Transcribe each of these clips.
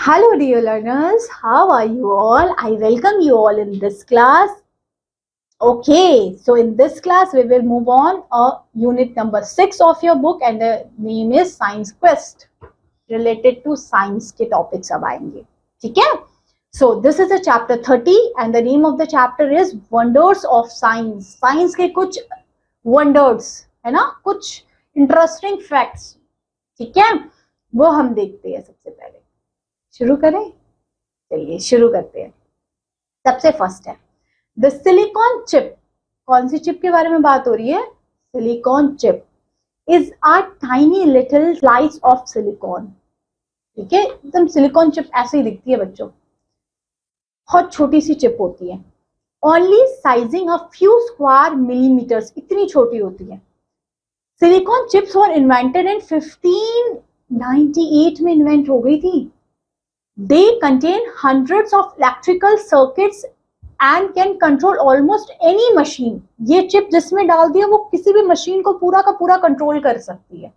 Hello dear learners, how are you all? I welcome you all in this class. Okay, so in this class we will move on unit number 6 of your book and the name is Science Quest. Related to science के topics अब आएंगे, ठीक है? So this is a chapter 30 and the name of the chapter is Wonders of Science. Science के कुछ wonders है ना, कुछ interesting facts, ठीक है? वो हम देखते हैं सबसे पहले। शुरू करें, चलिए शुरू करते हैं। सबसे फर्स्ट है द सिलिकॉन चिप। कौन सी चिप के बारे में बात हो रही है? Silicon chip is a tiny little slice of silicon. ठीक है, एकदम सिलिकॉन चिप ऐसे ही दिखती है बच्चों, बहुत छोटी सी चिप होती है। Only sizing a few square millimetres, इतनी छोटी होती है। Silicon chips were invented in 1598 में इन्वेंट हो गई थी। They contain hundreds of electrical circuits and can control almost any machine. ये चिप जिसमें डाल दिया वो किसी भी मशीन को पूरा का पूरा कंट्रोल कर सकती है।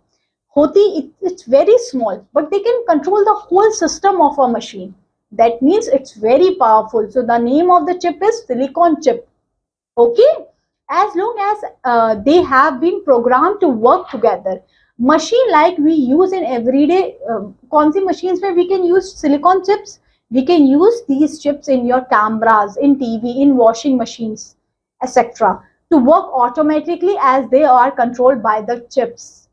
होती it's very small, but they can control the whole system of a machine. That means it's very powerful. So the name of the chip is silicon chip. Okay, as long as they have been programmed to work together. Machine like we use in everyday कौन सी machines में we can use silicon chips? We can use these chips in your cameras, in TV, in washing machines, etc. to work automatically as they are controlled by the chips.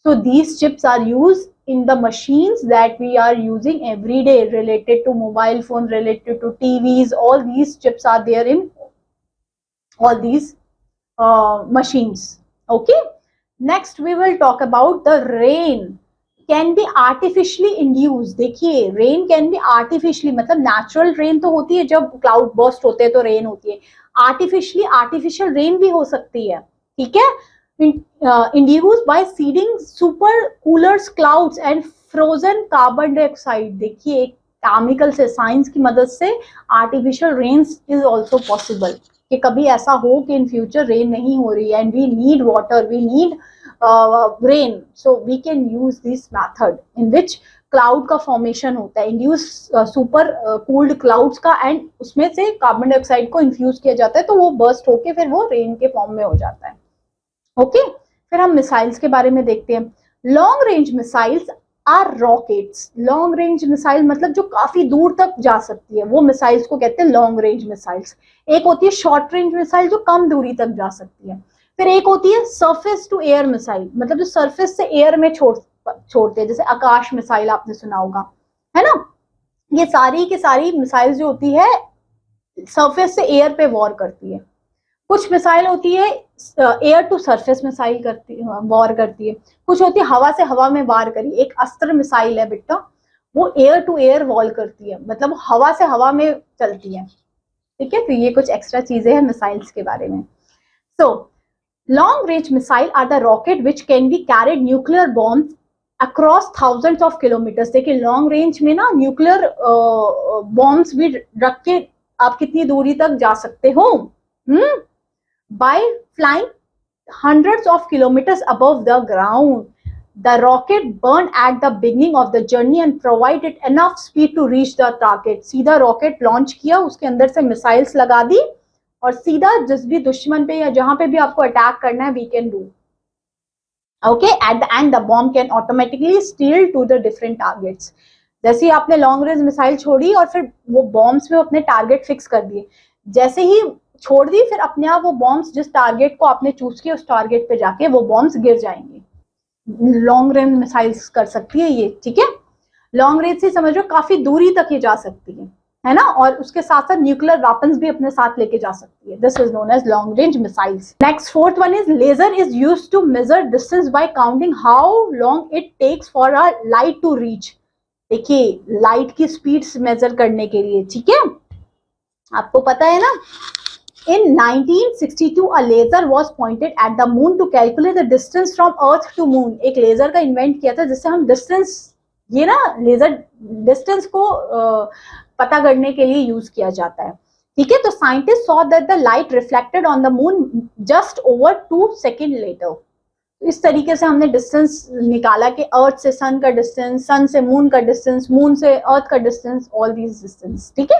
So these chips are used in the machines that we are using every day, related to mobile phone, related to TVs. All these chips are there in all these machines. Okay. Next we will talk about the rain can be artificially induced. देखिए, rain can be artificially, मतलब natural rain तो होती है जब cloud burst होते हैं तो rain होती है। artificial rain भी हो सकती है, ठीक है? Induced by seeding super coolers clouds and frozen carbon dioxide. देखिए, एक केमिकल से, साइंस की मदद से artificial rains is also possible. कि कभी ऐसा हो कि इन फ्यूचर रेन नहीं हो रही है and we need water, we need rain, so we can use this method in which cloud का फॉर्मेशन होता है, इंड्यूस सुपर कूल्ड क्लाउड्स का, एंड उसमें से कार्बन डाइऑक्साइड को इन्फ्यूज किया जाता है तो वो बर्स्ट होके फिर वो रेन के फॉर्म में हो जाता है। ओके, फिर हम मिसाइल्स के बारे में देखते हैं। Long range missiles are rockets. Long range missile मतलब जो काफी दूर तक जा सकती है, वो मिसाइल्स को कहते हैं लॉन्ग रेंज मिसाइल्स। एक होती है शॉर्ट रेंज मिसाइल जो कम दूरी तक जा सकती है। फिर एक होती है सरफेस टू एयर मिसाइल, मतलब जो सरफेस से एयर में छोड़ते हैं, जैसे आकाश मिसाइल आपने सुना होगा, है ना? ये सारी की सारी मिसाइल जो होती है सरफेस से एयर पे वॉर करती है। कुछ मिसाइल होती है air to surface missile war करती है। कुछ होती है हवा से हवा में वार करी, एक अस्त्र मिसाइल है बेटा, वो एयर टू एयर वॉर करती है, मतलब हवा से हवा में चलती है, ठीक है? तो ये कुछ एक्स्ट्रा चीजें हैं मिसाइल्स के बारे में। So long range missile are the rocket which can be carried nuclear bombs across thousands of kilometres. देखिए, लॉन्ग रेंज में ना न्यूक्लियर बॉम्ब्स भी रख के आप कितनी दूरी तक जा सकते हो, by flying hundreds of kilometers above the ground. The rocket burned at the beginning of the journey and provided enough speed to reach the target. सीधा रॉकेट लॉन्च किया, उसके अंदर से मिसाइल्स लगा दी और सीधा जिस भी दुश्मन पे या जहां पे भी आपको अटैक करना है, we can do. Okay, at the end the bomb can automatically steer to the different targets. जैसे ही आपने लॉन्ग रेंज मिसाइल छोड़ी और फिर वो बॉम्ब्स में अपने टारगेट फिक्स कर दिए, जैसे ही छोड़ दी फिर अपने आप वो बॉम्ब्स जिस टारगेट को आपने चूज किया उस टारगेट पे जाके वो बॉम्ब्स गिर जाएंगे। लॉन्ग रेंज मिसाइल्स कर सकती है ये, ठीक है? लॉन्ग रेंज से समझो काफी दूरी तक ये जा सकती है ना? और उसके साथ साथ न्यूक्लियर वेपन्स भी अपने साथ लेके जा सकती है। This is known as long range missiles. Next fourth one is laser is used to measure distance by counting how long it takes for a light to reach. देखिए, लाइट की speed measure करने के लिए, ठीक है? आपको पता है ना, in 1962 a laser was pointed at the moon to calculate the distance from earth to moon. एक लेजर का इन्वेंट किया था जिससे हम डिस्टेंस, ये ना लेजर डिस्टेंस को पता करने के लिए यूज किया जाता है, ठीक है? तो scientist saw that the light reflected on the moon just over 2 seconds later. तो इस तरीके से हमने डिस्टेंस निकाला कि अर्थ से सन का डिस्टेंस, सन से मून का डिस्टेंस, मून से अर्थ का डिस्टेंस, ऑल दीज डिस्टेंस, ठीक है।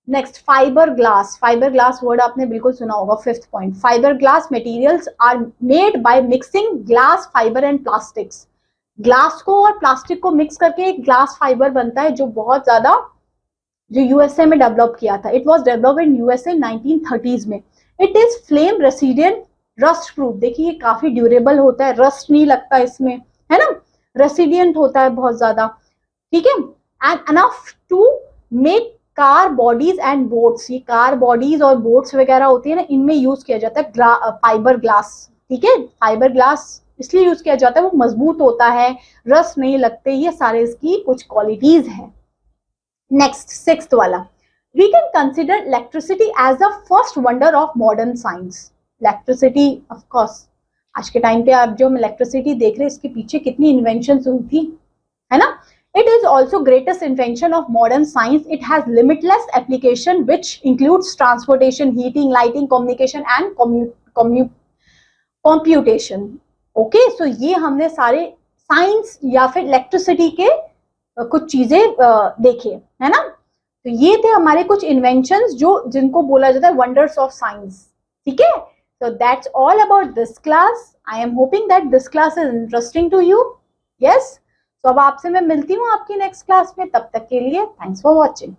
Next fibre glass, fibre glass word आपने बिल्कुल सुना होगा। Fifth point, fibre glass materials are made by mixing glass fibre and plastics. Glass को और प्लास्टिक को मिक्स करके एक ग्लास फाइबर बनता है जो बहुत ज्यादा, जो यूएसए में डेवलप किया था। It was develop in USA 1930s में। It is flame resident, rust proof, देखिए ये काफी ड्यूरेबल होता है, रस्ट नहीं लगता इसमें, है ना, रेसिडेंट होता है बहुत ज्यादा, ठीक है। And enough to make car bodies and boats, ये कार बॉडीज और बोट्स वगैरह होती है ना, इनमें यूज किया जाता है फाइबर ग्लास, ठीक है। फाइबर ग्लास इसलिए यूज किया जाता है, वो मजबूत होता है, रस्ट नहीं लगते, ये सारे इसकी कुछ क्वालिटीज हैं। नेक्स्ट सिक्स्थ वाला, we can consider electricity as the first wonder of modern science. Electricity of course आज के टाइम पे आप जो हम इलेक्ट्रिसिटी देख रहे हैं, इसके पीछे कितनी इन्वेंशंस हुई थी, है ना। It is also greatest invention of modern science. It has limitless application which includes transportation, heating, lighting, communication and computation. Okay, so ये हमने सारे साइंस या फिर इलेक्ट्रिसिटी के कुछ चीजें देखे, है ना। तो ये थे हमारे कुछ इन्वेंशंस जो जिनको बोला जाता है वंडर्स ऑफ साइंस, ठीक है। So that's all about this class. I am hoping that this class is interesting to you. Yes. तो अब आपसे मैं मिलती हूँ आपकी नेक्स्ट क्लास में, तब तक के लिए थैंक्स फॉर वॉचिंग।